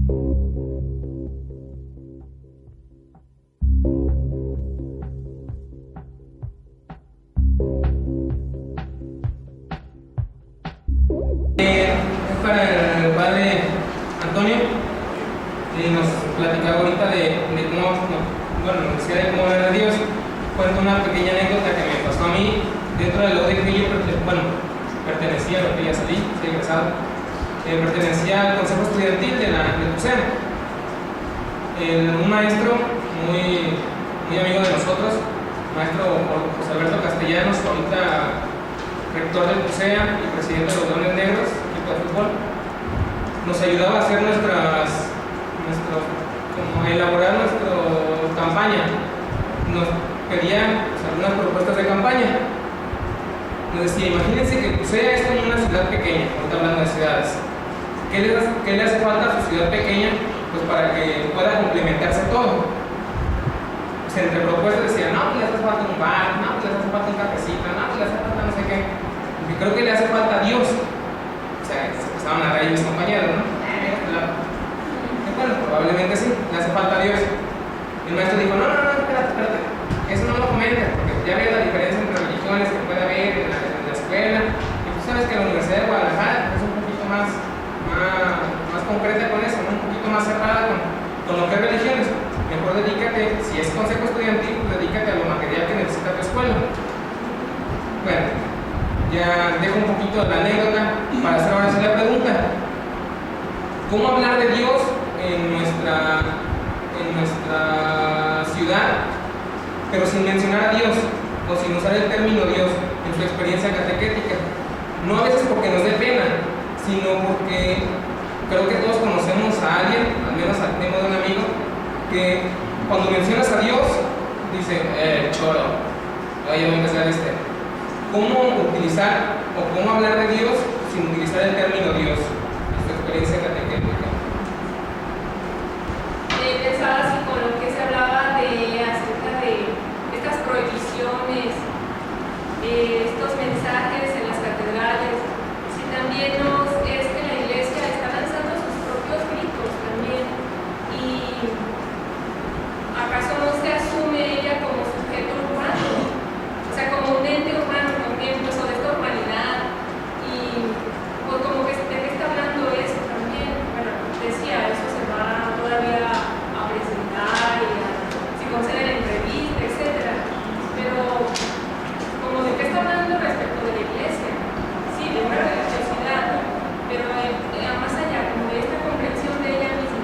Para el padre Antonio, nos platicaba ahorita de cómo, bueno, nos decía de cómo ver a Dios. Cuento una pequeña anécdota que me pasó a mí dentro de lo de que yo pertenecía, a lo que ya salí, soy egresado, pertenecía al consejo estudiantil de UCEM. Un maestro muy amigo de nosotros, maestro José Alberto Castellanos, ahorita rector del CUSEA y presidente de los Leones Negros, equipo de fútbol, nos ayudaba a hacer elaborar nuestra campaña. Nos pedía algunas propuestas de campaña. Nos decía, imagínense que CUSEA es como una ciudad pequeña, ahorita hablando de ciudades. ¿Qué le hace falta a su ciudad pequeña? Pues para que pueda complementarse todo. Pues entre propuestas decía, no, pues le hace falta un bar, no, pues le hace falta un cafecito, no, pues le hace falta no sé qué. Porque creo que le hace falta a Dios. O sea, se empezaban a reír mis compañeros, ¿no? Bueno, probablemente sí, le hace falta a Dios. Y el maestro dijo, no, espérate. Eso no lo comenta, porque ya ves la diferencia entre religiones que puede haber en la escuela. Y tú sabes que la Universidad de Guadalajara es un poquito más concreta con eso, ¿no? Un poquito más cerrada con lo que es religiones. Mejor dedícate, si es consejo estudiantil, pues dedícate a lo material que necesita tu escuela. Bueno, ya dejo un poquito de la anécdota para hacer ahora sí la pregunta. ¿Cómo hablar de Dios en nuestra ciudad, pero sin mencionar a Dios o sin usar el término Dios en su experiencia catequética? No a veces porque nos dé pena, sino porque creo que todos conocemos a alguien, al menos tenemos un amigo, que cuando mencionas a Dios, dice, choro, oye, voy a empezar ¿Cómo utilizar o cómo hablar de Dios sin utilizar el término Dios en su experiencia catequética? Pensaba así con lo que se hablaba acerca de estas prohibiciones, estos mensajes en las catedrales, si también es que la iglesia está lanzando sus propios gritos también, y acaso no se asume ella como sujeto urbano, o sea, como un ente urbano también, pues, o de esta urbanidad, y pues como que de qué está hablando eso también. Bueno, decía, eso se va todavía a presentar y si conceden entrevista, etcétera, pero como de qué está hablando respecto de la iglesia, sí, de una religiosidad, pero más allá, como de esta comprensión de ella misma.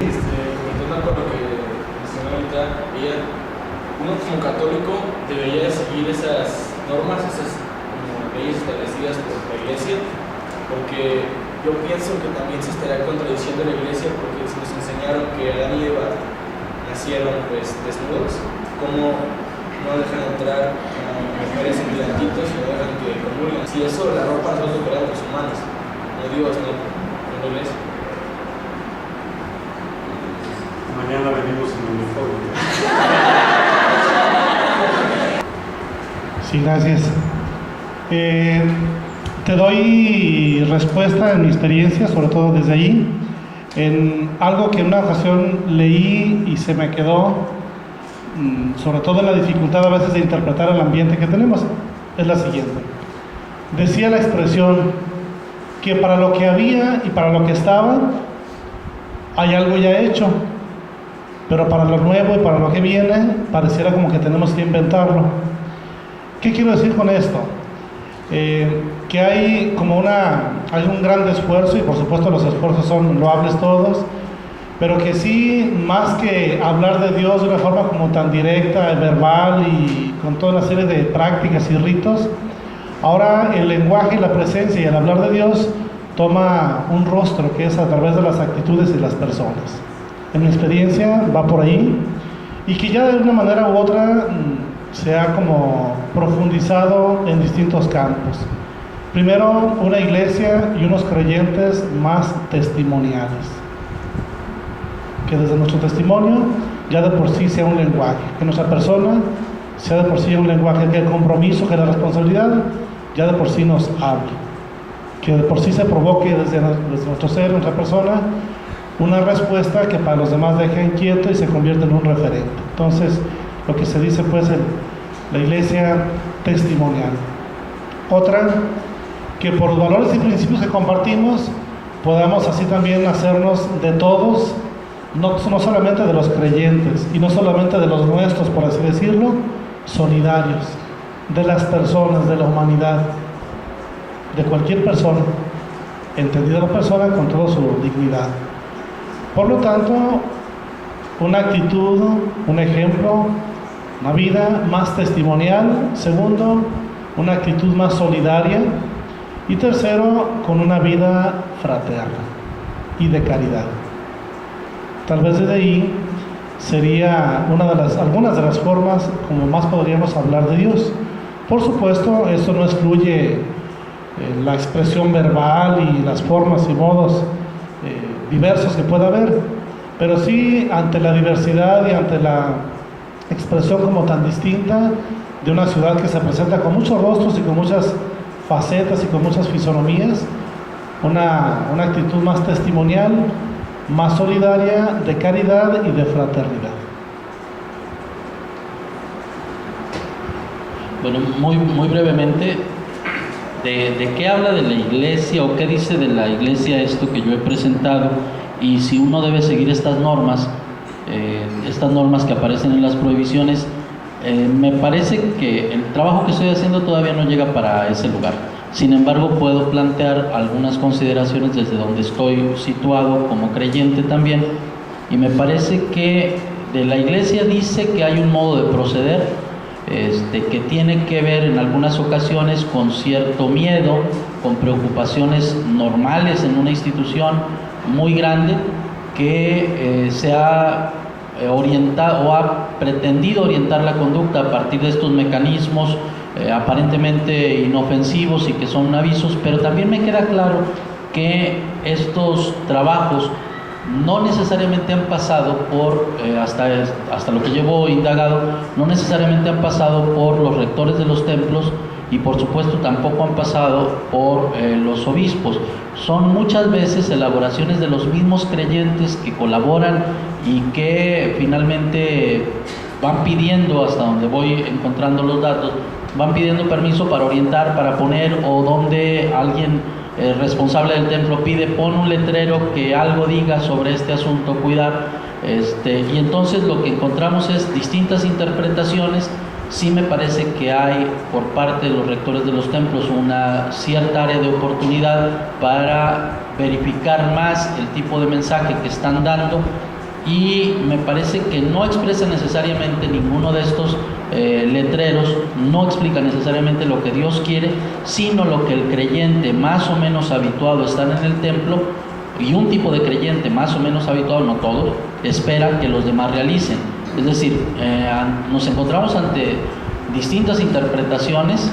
Comentando con lo que mencionó ahorita, uno como católico debería seguir esas normas, esas como leyes establecidas por la iglesia, porque yo pienso que también se estaría contradiciendo la iglesia, porque si nos enseñaron que Adán y Eva nacieron pues desnudos, ¿cómo no dejan entrar a mujeres en blanquitos y no dejan que comulguen? Si eso, la ropa nosotros lo creamos los humanos, no Dios, no la iglesia. Mañana venimos en uniforme. Sí, gracias. Te doy respuesta en mi experiencia, sobre todo desde ahí, en algo que en una ocasión leí y se me quedó, sobre todo en la dificultad a veces de interpretar el ambiente que tenemos. Es la siguiente. Decía la expresión que para lo que había y para lo que estaba hay algo ya hecho, pero para lo nuevo y para lo que viene pareciera como que tenemos que inventarlo. ¿Qué quiero decir con esto? Que hay un gran esfuerzo, y por supuesto los esfuerzos son loables todos, pero que sí, más que hablar de Dios de una forma como tan directa, verbal y con toda una serie de prácticas y ritos, ahora el lenguaje y la presencia y el hablar de Dios toma un rostro que es a través de las actitudes de las personas. En mi experiencia va por ahí, y que ya de una manera u otra se ha como profundizado en distintos campos. Primero, una iglesia y unos creyentes más testimoniales, que desde nuestro testimonio ya de por sí sea un lenguaje, que nuestra persona sea de por sí un lenguaje, que el compromiso, que la responsabilidad ya de por sí nos hable. que de por sí se provoque desde nuestro ser, nuestra persona, una respuesta que para los demás deja inquieto y se convierte en un referente. Entonces, lo que se dice pues en la iglesia testimonial. Otra, que por los valores y principios que compartimos, podamos así también hacernos de todos, no solamente de los creyentes y no solamente de los nuestros, por así decirlo, solidarios, de las personas, de la humanidad, de cualquier persona, entendida la persona con toda su dignidad. Por lo tanto, una actitud, un ejemplo, una vida más testimonial. Segundo, una actitud más solidaria. Y tercero, con una vida fraterna y de caridad. Tal vez desde ahí sería algunas de las formas como más podríamos hablar de Dios. Por supuesto, esto no excluye la expresión verbal y las formas y modos diversos que pueda haber, pero sí ante la diversidad y ante la expresión como tan distinta de una ciudad que se presenta con muchos rostros y con muchas facetas y con muchas fisonomías, una actitud más testimonial, más solidaria, de caridad y de fraternidad. Bueno, muy brevemente, ¿de qué habla de la iglesia o qué dice de la iglesia esto que yo he presentado? Y si uno debe seguir estas normas que aparecen en las prohibiciones, me parece que el trabajo que estoy haciendo todavía no llega para ese lugar. Sin embargo, puedo plantear algunas consideraciones desde donde estoy situado como creyente también, y me parece que de la iglesia dice que hay un modo de proceder que tiene que ver en algunas ocasiones con cierto miedo, con preocupaciones normales en una institución muy grande que se ha orientado o ha pretendido orientar la conducta a partir de estos mecanismos aparentemente inofensivos y que son avisos, pero también me queda claro que estos trabajos no necesariamente han pasado por, hasta lo que llevo indagado, no necesariamente han pasado por los rectores de los templos y por supuesto tampoco han pasado por los obispos. Son muchas veces elaboraciones de los mismos creyentes que colaboran y que finalmente van pidiendo, hasta donde voy encontrando los datos, van pidiendo permiso para orientar, para poner, o donde alguien responsable del templo pide, pon un letrero que algo diga sobre este asunto, cuidar, y entonces lo que encontramos es distintas interpretaciones. Sí me parece que hay por parte de los rectores de los templos una cierta área de oportunidad para verificar más el tipo de mensaje que están dando, y me parece que no expresa necesariamente ninguno de estos letreros, no explica necesariamente lo que Dios quiere, sino lo que el creyente más o menos habituado a estar en el templo, y un tipo de creyente más o menos habituado, no todos, espera que los demás realicen. Es decir, nos encontramos ante distintas interpretaciones.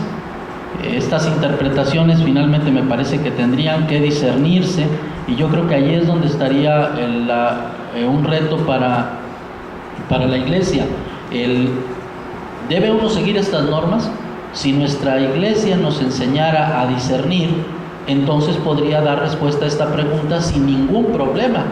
Estas interpretaciones finalmente me parece que tendrían que discernirse, y yo creo que allí es donde estaría un reto para la iglesia. ¿Debe uno seguir estas normas? Si nuestra iglesia nos enseñara a discernir, entonces podría dar respuesta a esta pregunta sin ningún problema,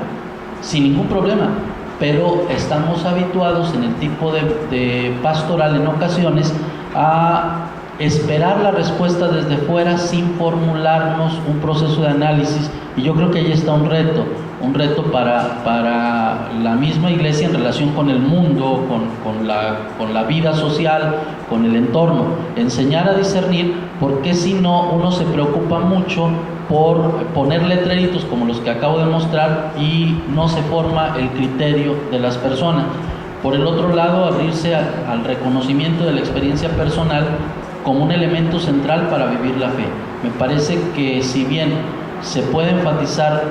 pero estamos habituados en el tipo de pastoral en ocasiones a esperar la respuesta desde fuera sin formularnos un proceso de análisis, y yo creo que ahí está un reto para la misma iglesia en relación con el mundo, con la vida social, con el entorno, enseñar a discernir, porque si no uno se preocupa mucho por poner letreritos como los que acabo de mostrar y no se forma el criterio de las personas. Por el otro lado, abrirse al reconocimiento de la experiencia personal como un elemento central para vivir la fe. Me parece que si bien se puede enfatizar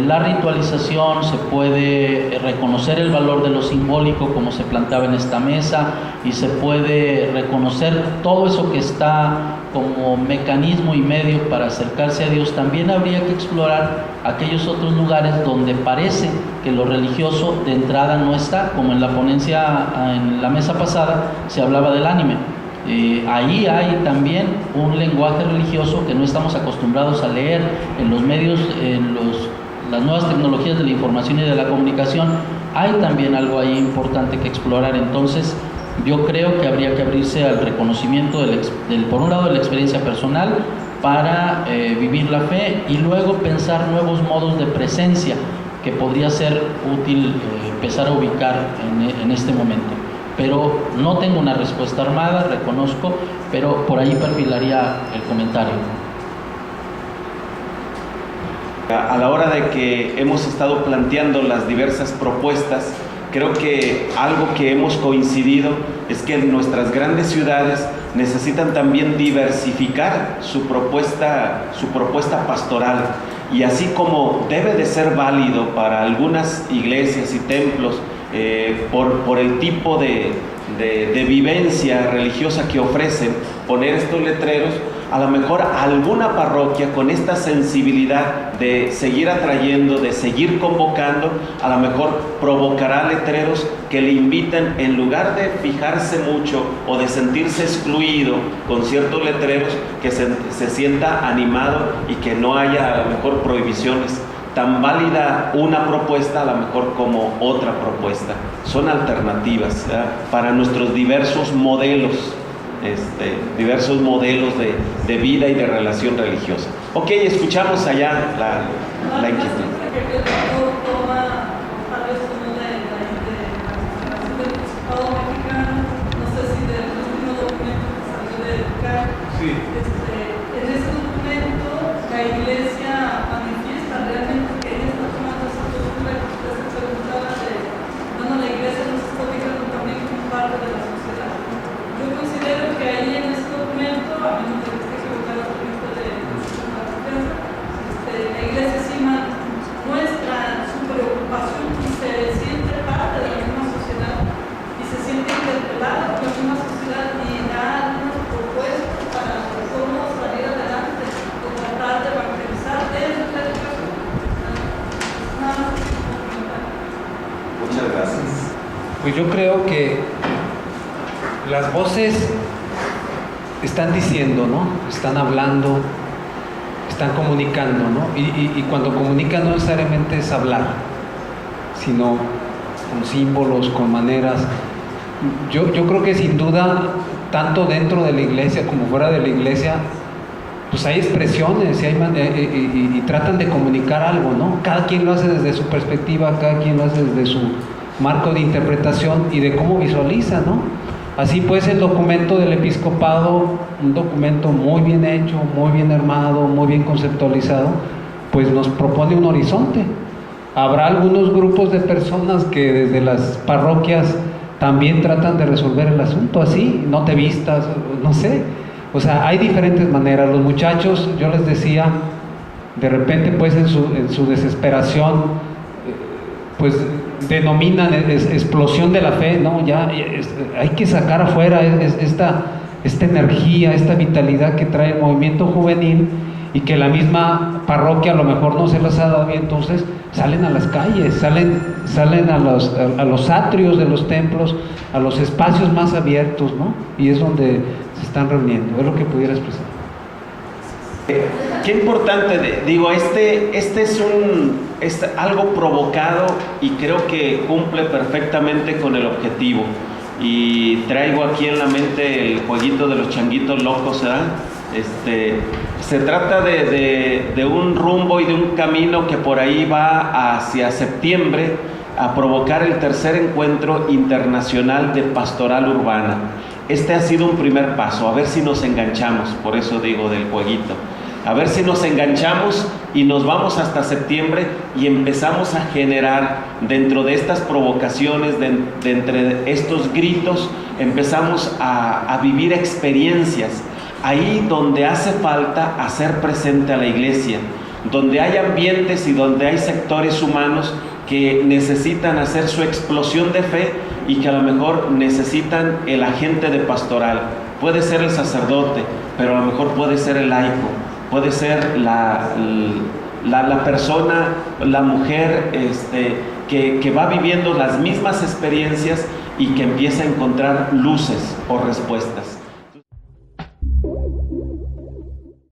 la ritualización, se puede reconocer el valor de lo simbólico como se planteaba en esta mesa, y se puede reconocer todo eso que está como mecanismo y medio para acercarse a Dios, también habría que explorar aquellos otros lugares donde parece que lo religioso de entrada no está, como en la ponencia, en la mesa pasada se hablaba del ánime. Ahí hay también un lenguaje religioso que no estamos acostumbrados a leer en los medios, las nuevas tecnologías de la información y de la comunicación. Hay también algo ahí importante que explorar. Entonces yo creo que habría que abrirse al reconocimiento por un lado de la experiencia personal para vivir la fe, y luego pensar nuevos modos de presencia que podría ser útil empezar a ubicar en este momento. Pero no tengo una respuesta armada, reconozco, pero por ahí perfilaría el comentario. A la hora de que hemos estado planteando las diversas propuestas, creo que algo que hemos coincidido es que nuestras grandes ciudades necesitan también diversificar su propuesta pastoral, y así como debe de ser válido para algunas iglesias y templos por el tipo de vivencia religiosa que ofrecen, poner estos letreros, a lo mejor alguna parroquia con esta sensibilidad de seguir atrayendo, de seguir convocando, a lo mejor provocará letreros que le inviten, en lugar de fijarse mucho o de sentirse excluido con ciertos letreros, que se sienta animado y que no haya a lo mejor prohibiciones. Tan válida una propuesta a lo mejor como otra propuesta. Son alternativas, ¿verdad?, para nuestros diversos modelos de vida y de relación religiosa. Ok, escuchamos allá la inquietud. Sí. En ese documento la Iglesia manifiesta realmente que ella está tomando esa postura que usted se preguntaba de, bueno, la Iglesia nos está ubicando también como parte de la sociedad. Yo considero que ahí en ese documento, a menos de que esté equivocado por ejemplo de la confianza, la Iglesia sí muestra su preocupación y se siente parte de la misma sociedad y se siente interpelada por la misma sociedad y da algunas propuestas para cómo salir adelante o tratar de evangelizar desde la educación. Nada más que comentar. Muchas gracias. Pues yo creo que las voces están diciendo, ¿no? Están hablando, están comunicando, ¿no? Y cuando comunican no necesariamente es hablar, sino con símbolos, con maneras. Yo creo que sin duda, tanto dentro de la iglesia como fuera de la iglesia, pues hay expresiones y tratan de comunicar algo, ¿no? Cada quien lo hace desde su perspectiva, cada quien lo hace desde su marco de interpretación y de cómo visualiza, ¿no? Así pues, el documento del episcopado, un documento muy bien hecho, muy bien armado, muy bien conceptualizado, pues nos propone un horizonte. Habrá algunos grupos de personas que desde las parroquias también tratan de resolver el asunto así, no te vistas, no sé. O sea, hay diferentes maneras. Los muchachos, yo les decía, de repente pues en su desesperación, pues denominan explosión de la fe, ¿no? Hay que sacar afuera esta energía, esta vitalidad que trae el movimiento juvenil, y que la misma parroquia a lo mejor no se las ha dado bien, entonces salen a las calles, salen a los atrios de los templos, a los espacios más abiertos, ¿no? Y es donde se están reuniendo, es lo que pudiera expresar. Qué importante, digo, este es algo provocado y creo que cumple perfectamente con el objetivo. Y traigo aquí en la mente el jueguito de los changuitos locos, ¿verdad? Se trata de un rumbo y de un camino que por ahí va hacia septiembre a provocar el tercer encuentro internacional de pastoral urbana. Este ha sido un primer paso, a ver si nos enganchamos, por eso digo del jueguito. A ver si nos enganchamos y nos vamos hasta septiembre y empezamos a generar dentro de estas provocaciones, de entre estos gritos, empezamos a vivir experiencias. Ahí donde hace falta hacer presente a la iglesia, donde hay ambientes y donde hay sectores humanos que necesitan hacer su explosión de fe y que a lo mejor necesitan el agente de pastoral. Puede ser el sacerdote, pero a lo mejor puede ser el laico, puede ser la persona, la mujer que va viviendo las mismas experiencias y que empieza a encontrar luces o respuestas.